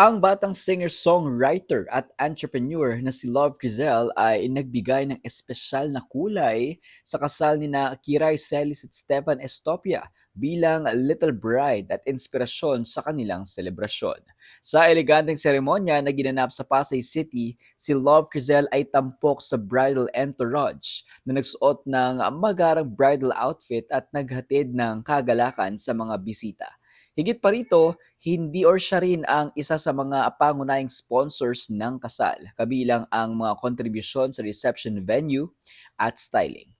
Ang batang singer-songwriter at entrepreneur na si Love Crizel ay nagbigay ng espesyal na kulay sa kasal ni na Kiray Celis at Stefan Estopia bilang Little Bride at inspirasyon sa kanilang selebrasyon. Sa eleganteng seremonya na ginanap sa Pasay City, si Love Crizel ay tampok sa bridal entourage na nagsuot ng magarang bridal outfit at naghatid ng kagalakan sa mga bisita. Higit pa rito, hindi or siya rin ang isa sa mga pangunahing sponsors ng kasal, kabilang ang mga kontribusyon sa reception venue at styling.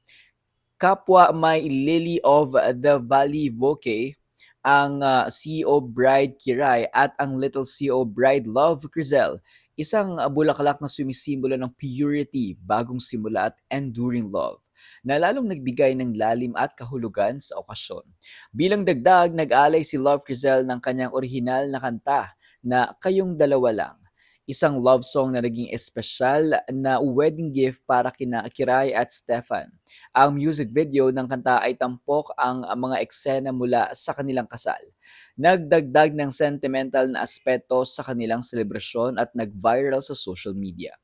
Kapwa may Lily of the Valley Bouquet, ang CEO Bride Kiray at ang Little CEO Bride Love Crizel, isang bulaklak na sumisimbolo ng purity, bagong simula at enduring love na lalong nagbigay ng lalim at kahulugan sa okasyon. Bilang dagdag, nag-alay si Love Crizel ng kanyang orihinal na kanta na Kayong Dalawa Lang, isang love song na naging espesyal na wedding gift para kina Kiray at Stefan. Ang music video ng kanta ay tampok ang mga eksena mula sa kanilang kasal. Nagdagdag ng sentimental na aspeto sa kanilang selebrasyon at nag-viral sa social media.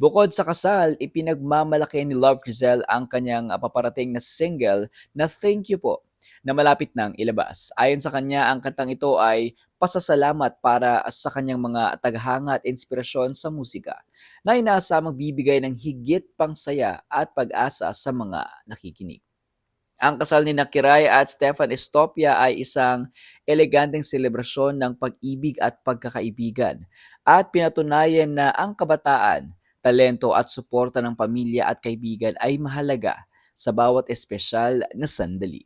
Bukod sa kasal, ipinagmamalaki ni Love Crizel ang kanyang paparating na single na Thank You Po na malapit nang ilabas. Ayon sa kanya, ang kantang ito ay pasasalamat para sa kanyang mga taghanga at inspirasyon sa musika na inaasang magbibigay ng higit pang saya at pag-asa sa mga nakikinig. Ang kasal ni Kiray at Stefan Estopia ay isang eleganteng selebrasyon ng pag-ibig at pagkakaibigan at pinatunayan na ang kabataan, talento at suporta ng pamilya at kaibigan ay mahalaga sa bawat espesyal na sandali.